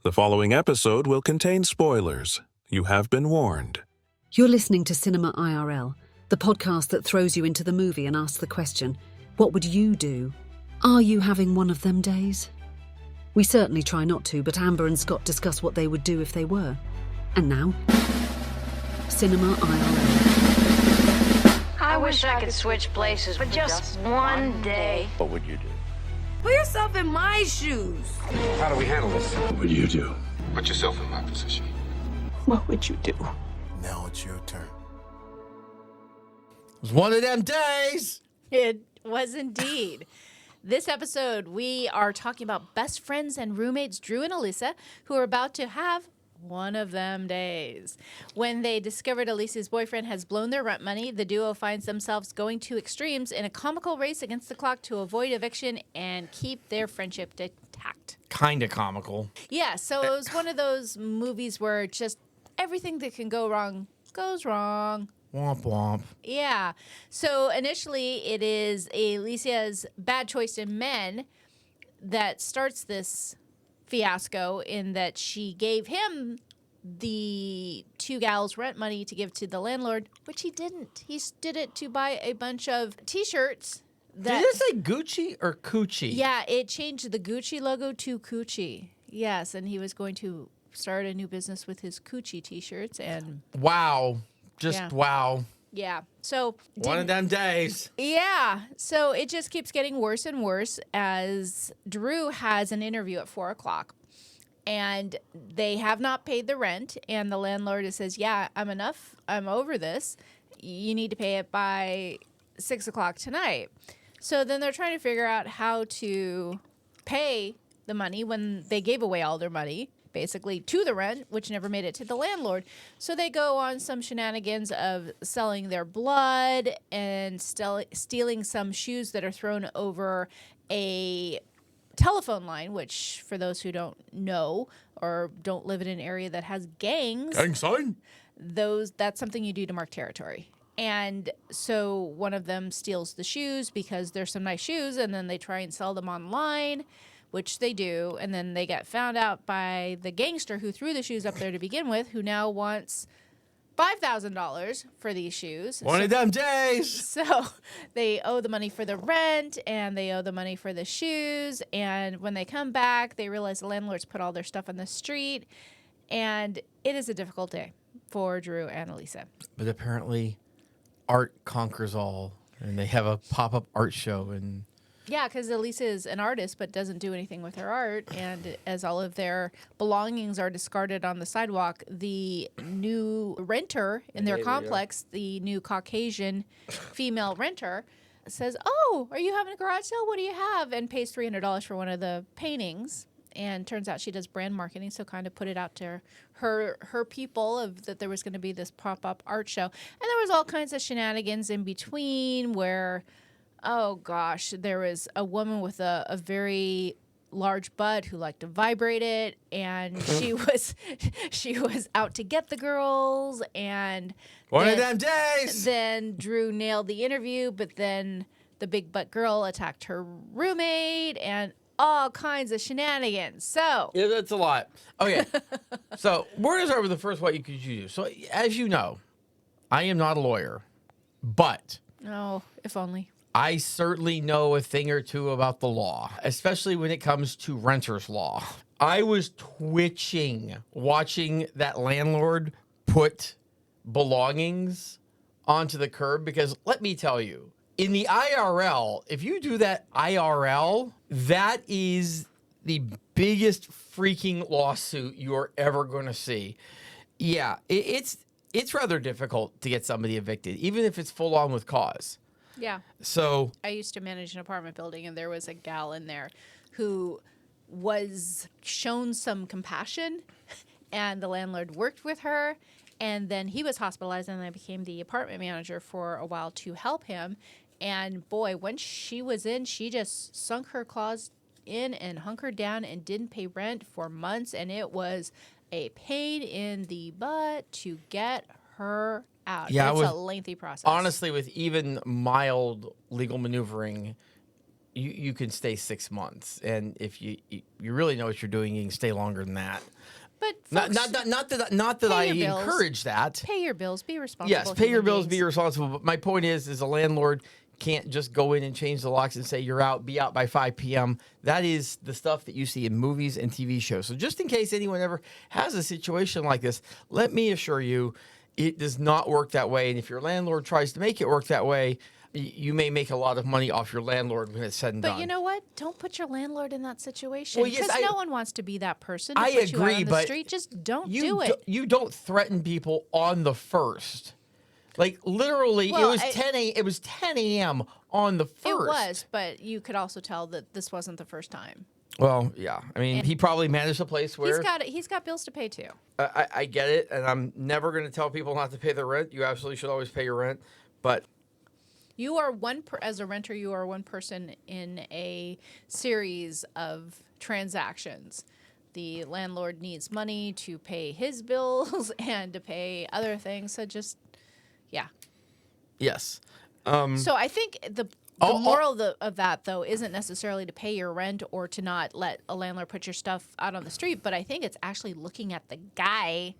The following episode will contain spoilers. You have been warned. You're listening to Cinema IRL, the podcast that throws you into the movie and asks the question, what would you do? Are you having one of them days? We certainly try not to, but Amber and Scott discuss what they would do if they were. And now, Cinema IRL. I wish I could switch places for just one day. What would you do? Put yourself in my shoes. How do we handle this? What would you do? Put yourself in my position. What would you do? Now it's your turn. It was one of them days. It was indeed. This episode, we are talking about best friends and roommates Drew and Alisa, who are about to have one of them days. When they discovered Alisa's boyfriend has blown their rent money, the duo finds themselves going to extremes in a comical race against the clock to avoid eviction and keep their friendship intact. Kind of comical. Yeah, so it was one of those movies where just everything that can go wrong goes wrong. Womp womp. Yeah. So initially, it is Alicia's bad choice in men that starts this fiasco, in that she gave him the two gals' rent money to give to the landlord, which he didn't. He did it to buy a bunch of T-shirts. Did it say Gucci or Coochie? Yeah, it changed the Gucci logo to Coochie. Yes, and he was going to start a new business with his Coochie T-shirts. And Wow. Just Yeah. wow. yeah, so One of them days. yeah, so it just keeps getting worse and worse as Drew has an interview at 4:00, and they have not paid the rent, and the landlord says, yeah, I'm over this. You need to pay it by 6:00 tonight. So then they're trying to figure out how to pay the money when they gave away all their money, basically, to the rent, which never made it to the landlord. So they go on some shenanigans of selling their blood and stealing some shoes that are thrown over a telephone line, which, for those who don't know or don't live in an area that has gangs, Gang sign. that's something you do to mark territory. And so one of them steals the shoes because there's some nice shoes, and then they try and sell them online, which they do, and then they get found out by the gangster who threw the shoes up there to begin with, who now wants $5,000 for these shoes. One of them days. So they owe the money for the rent, and they owe the money for the shoes, and when they come back, they realize the landlords put all their stuff on the street, and it is a difficult day for Drew and Alisa. But apparently, art conquers all, and they have a pop-up art show, and Yeah, because Alisa is an artist but doesn't do anything with her art. And as all of their belongings are discarded on the sidewalk, the new renter in their complex, the new Caucasian female renter, says, oh, are you having a garage sale? What do you have? And pays $300 for one of the paintings. And turns out she does brand marketing, so kind of put it out to her people that there was going to be this pop-up art show. And there was all kinds of shenanigans in between where, oh gosh, there was a woman with a very large butt who liked to vibrate it, and she was out to get the girls, and one of them days. Then Drew nailed the interview, but then the big butt girl attacked her roommate, and all kinds of shenanigans. So Yeah, that's a lot. Okay, so we're going to start with the first what you could do. So as you know, I am not a lawyer, but oh, if only. I certainly know a thing or two about the law, especially when it comes to renter's law. I was twitching watching that landlord put belongings onto the curb because let me tell you, in the IRL, if you do that IRL, that is the biggest freaking lawsuit you're ever going to see. Yeah, it's rather difficult to get somebody evicted, even if it's full on with cause. Yeah. So I used to manage an apartment building, and there was a gal in there who was shown some compassion, and the landlord worked with her, and then he was hospitalized, and I became the apartment manager for a while to help him. And boy, when she was in, she just sunk her claws in and hunkered down and didn't pay rent for months, and it was a pain in the butt to get her out. Yeah, it's a lengthy process. Honestly, with even mild legal maneuvering, you can stay 6 months, and if you really know what you're doing, you can stay longer than that. But Not that I your bills. encourage that. pay your bills, be responsible. Yes, pay your human bills, be beings. responsible. But my point is a landlord can't just go in and change the locks and say you're out, be out by 5 p.m. That is the stuff that you see in movies and TV shows. So just in case anyone ever has a situation like this, let me assure you, it does not work that way. And if your landlord tries to make it work that way, you may make a lot of money off your landlord when it's said and done. But you know what? Don't put your landlord in that situation. Well, yes, Because no one wants to be that person. To I put you out agree, on the but street. Just don't you do it. You don't threaten people on the first. Like literally, Well, it was 10 a.m. on the first. It was, but you could also tell that this wasn't the first time. Well, yeah. I mean, he probably managed a place where He's got bills to pay too. I get it, and I'm never going to tell people not to pay their rent. You absolutely should always pay your rent, but You are as a renter, you are one person in a series of transactions. The landlord needs money to pay his bills and to pay other things. So just, yeah. yes. So I think the moral of that, though, isn't necessarily to pay your rent or to not let a landlord put your stuff out on the street, but I think it's actually looking at the guy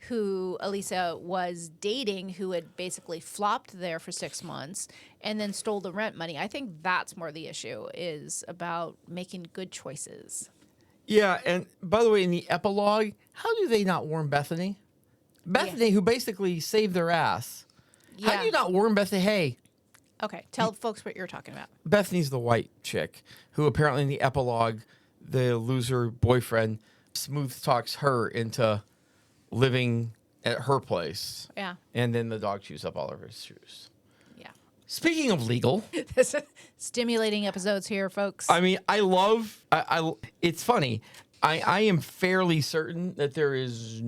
who Alisa was dating, who had basically flopped there for 6 months and then stole the rent money. I think that's more the issue, is about making good choices. Yeah, and by the way, in the epilogue, how do they not warn Bethany? Bethany, who basically saved their ass. How do you not warn Bethany, hey, Okay, tell folks what you're talking about. Bethany's the white chick who apparently in the epilogue, the loser boyfriend smooth talks her into living at her place. Yeah. And then the dog chews up all of his shoes. Yeah. Speaking of legal, Stimulating episodes here, folks. I mean, it's funny. I am fairly certain that there is,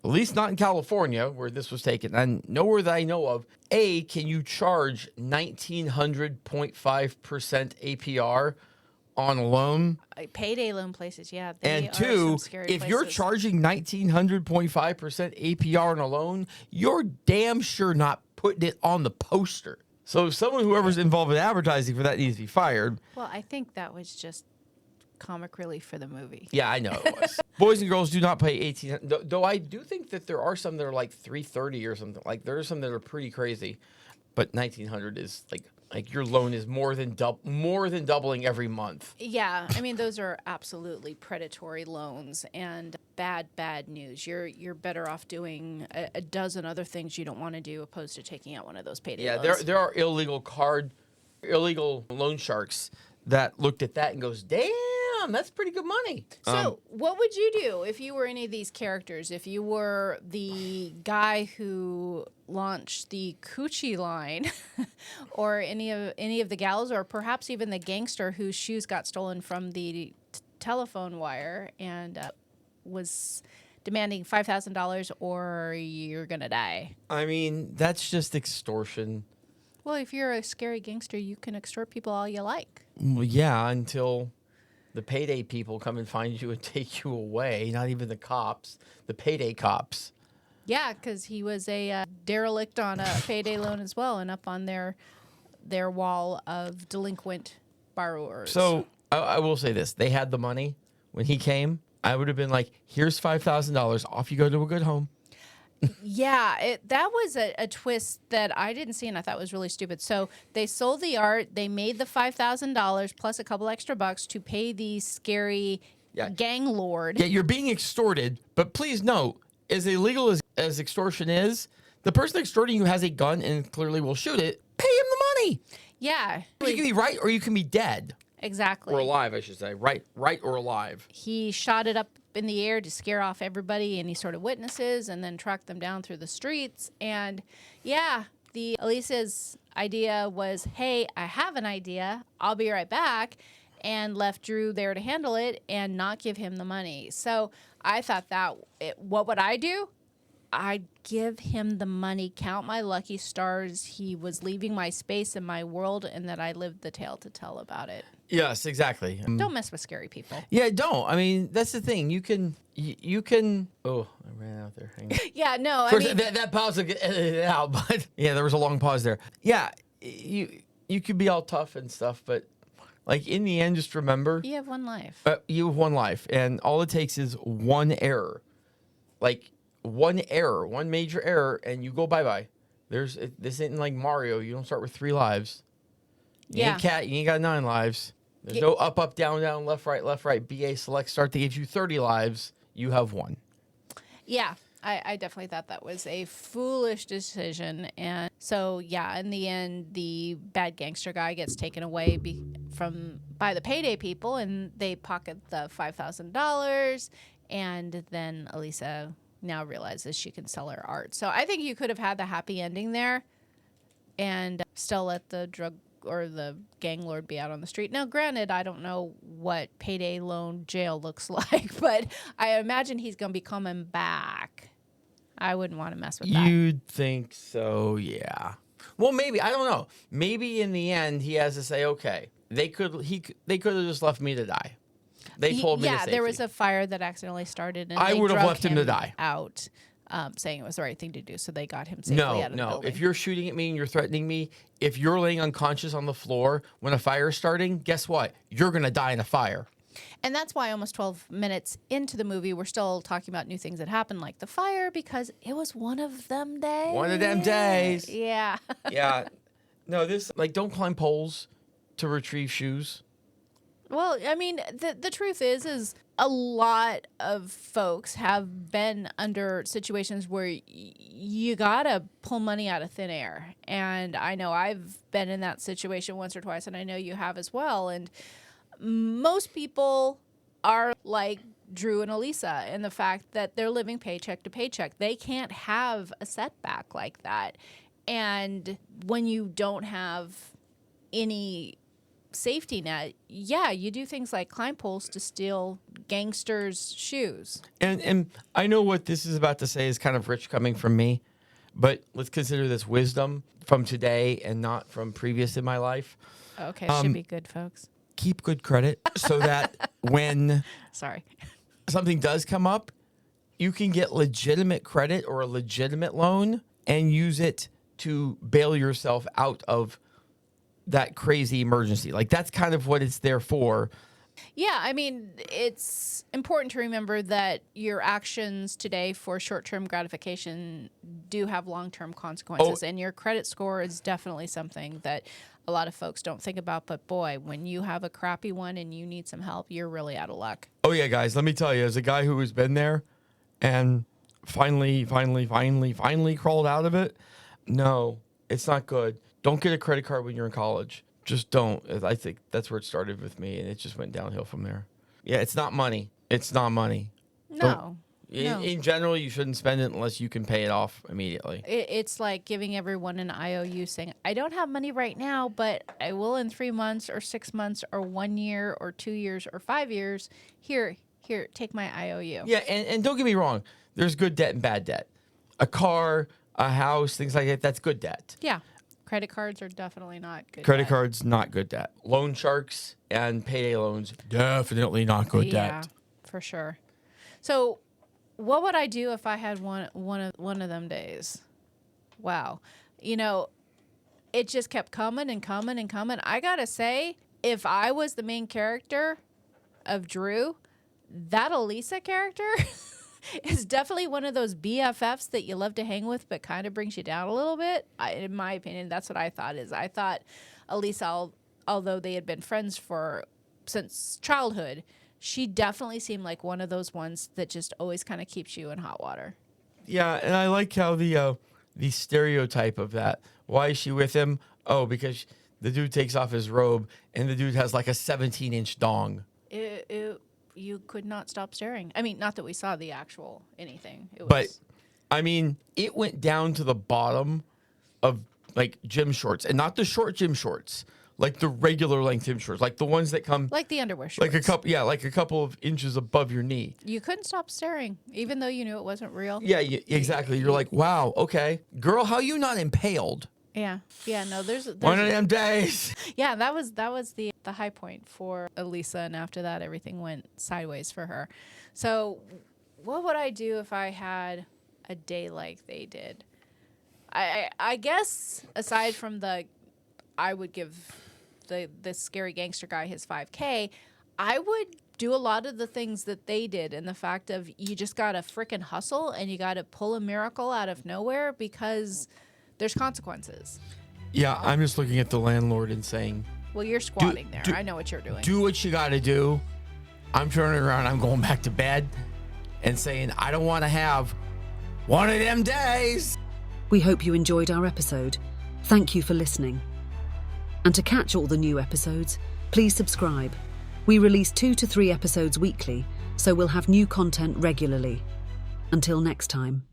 at least not in California where this was taken, and nowhere that I know of, can you charge 1,900.5% APR on a loan? Payday loan places, yeah. And are two, some scary if you're places. charging 1,900.5% APR on a loan, you're damn sure not putting it on the poster. So whoever's involved in advertising for that needs to be fired. Well, I think that was just comic relief for the movie. Yeah, I know it was. Boys and girls do not pay 18. Though I do think that there are some that are like 330 or something. Like there are some that are pretty crazy, but 1,900 is like your loan is more than doubling every month. Yeah, I mean those are absolutely predatory loans and bad news. You're better off doing a dozen other things you don't want to do opposed to taking out one of those payday Yeah, loans. there are illegal loan sharks that looked at that and goes, damn, that's pretty good money. So, what would you do if you were any of these characters? If you were the guy who launched the coochie line, or any of the gals, or perhaps even the gangster whose shoes got stolen from the telephone wire and was demanding $5,000 or you're gonna die? I mean, that's just extortion. Well, if you're a scary gangster, you can extort people all you like. Well, yeah, until the payday people come and find you and take you away. Not even the cops, the payday cops. Yeah, because he was a derelict on a payday loan as well, and up on their wall of delinquent borrowers. So I will say this: they had the money when he came. I would have been like, "Here's $5,000. Off you go to a good home." Yeah, that was a twist that I didn't see and I thought was really stupid. So they sold the art, they made the $5,000 plus a couple extra bucks to pay the scary gang lord. Yeah, you're being extorted, but please note, as illegal as extortion is, the person extorting you has a gun and clearly will shoot it. Pay him the money. Yeah. You can be right or you can be dead. Exactly. Or alive, I should say. Right or alive. He shot it up in the air to scare off everybody, any sort of witnesses, and then tracked them down through the streets. And yeah, Alisa's idea was, hey, I have an idea. I'll be right back. And left Drew there to handle it and not give him the money. So I thought what would I do? I'd give him the money, count my lucky stars. He was leaving my space and my world, and that I lived the tale to tell about it. Yes, exactly. Don't mess with scary people. Yeah, don't. I mean, that's the thing. You can. Oh, I ran out there. Hang on. Yeah, no, Of course, that pause will get edited out, but yeah, there was a long pause there. Yeah, you could be all tough and stuff, but Like, in the end, just remember, You have one life. you have one life, and all it takes is one error. Like, one error, one major error, and you go bye-bye. This isn't like Mario. You don't start with 3 lives. You ain't cat. You ain't got 9 lives. There's no up, up, down, down, left, right, BA, select, start. That gives you 30 lives. You have 1. Yeah, I definitely thought that was a foolish decision. And so, yeah, in the end, the bad gangster guy gets taken away by the payday people, and they pocket the $5,000. And then Alisa now realizes she can sell her art. So I think you could have had the happy ending there and still let the drug or the gang lord be out on the street. Now, granted, I don't know what payday loan jail looks like, but I imagine he's going to be coming back. I wouldn't want to mess with that. You'd think so, yeah. Well, maybe. I don't know. Maybe in the end, he has to say, okay, they could have just left me to die. They told me to safety. Yeah, there was a fire that accidentally started, and I they would have drug left him to die. out, saying it was the right thing to do, so they got him safely out of the building. If you're shooting at me and you're threatening me, if you're laying unconscious on the floor when a fire is starting, guess what? You're going to die in a fire. And that's why almost 12 minutes into the movie, we're still talking about new things that happened, like the fire, because it was one of them days. One of them days. Yeah. Yeah. No, don't climb poles to retrieve shoes. Well, I mean, the truth is a lot of folks have been under situations where you gotta pull money out of thin air. And I know I've been in that situation once or twice, and I know you have as well. And most people are like Drew and Alisa in the fact that they're living paycheck to paycheck. They can't have a setback like that. And when you don't have any safety net, yeah, you do things like climb poles to steal gangsters' shoes. And I know what this is about to say is kind of rich coming from me, but let's consider this wisdom from today and not from previous in my life. Okay, should be good, folks. Keep good credit so that when Sorry. something does come up, you can get legitimate credit or a legitimate loan and use it to bail yourself out of that crazy emergency. Like, that's kind of what it's there for. Yeah, I mean, it's important to remember that your actions today for short-term gratification do have long-term consequences, and your credit score is definitely something that a lot of folks don't think about. But boy, when you have a crappy one and you need some help, you're really out of luck. Oh yeah, guys, let me tell you, as a guy who has been there and finally crawled out of it, no, it's not good. Don't get a credit card when you're in college. Just don't. I think that's where it started with me, and it just went downhill from there. Yeah, it's not money. It's not money. No. In general, you shouldn't spend it unless you can pay it off immediately. It's like giving everyone an IOU saying, I don't have money right now, but I will in 3 months or 6 months or 1 year or 2 years or 5 years. Here, take my IOU. Yeah, and don't get me wrong. There's good debt and bad debt. A car, a house, things like that, that's good debt. Yeah. Credit cards are definitely not good Credit debt. cards, not good debt. Loan sharks and payday loans, definitely not good Yeah, debt. for sure. So what would I do if I had one of them days? Wow. You know, it just kept coming and coming and coming. I got to say, if I was the main character of Drew, that Alisa character is definitely one of those BFFs that you love to hang with, but kind of brings you down a little bit. In my opinion, that's what I thought. I thought Alisa, although they had been friends since childhood, she definitely seemed like one of those ones that just always kind of keeps you in hot water. Yeah, and I like how the stereotype of that. Why is she with him? Oh, because the dude takes off his robe and the dude has like a 17-inch dong. You could not stop staring. I mean, not that we saw the actual anything. But, I mean, it went down to the bottom of, like, gym shorts. And not the short gym shorts. Like the regular length gym shorts. Like the ones that come... Like the underwear shorts. Like a couple of inches above your knee. You couldn't stop staring, even though you knew it wasn't real. Yeah, exactly. You're like, wow, okay. Girl, how you not impaled? Yeah. No, there's one of them days. Yeah, that was the high point for Alisa, and after that, everything went sideways for her. So, what would I do if I had a day like they did? I guess aside from I would give the scary gangster guy his 5K, I would do a lot of the things that they did, and the fact of you just got to frickin' hustle and you got to pull a miracle out of nowhere because there's consequences. Yeah, I'm just looking at the landlord and saying, Well, you're squatting there. I know what you're doing. do what you got to do. I'm turning around. I'm going back to bed and saying, I don't want to have one of them days. We hope you enjoyed our episode. Thank you for listening. And to catch all the new episodes, please subscribe. We release 2 to 3 episodes weekly, so we'll have new content regularly. Until next time.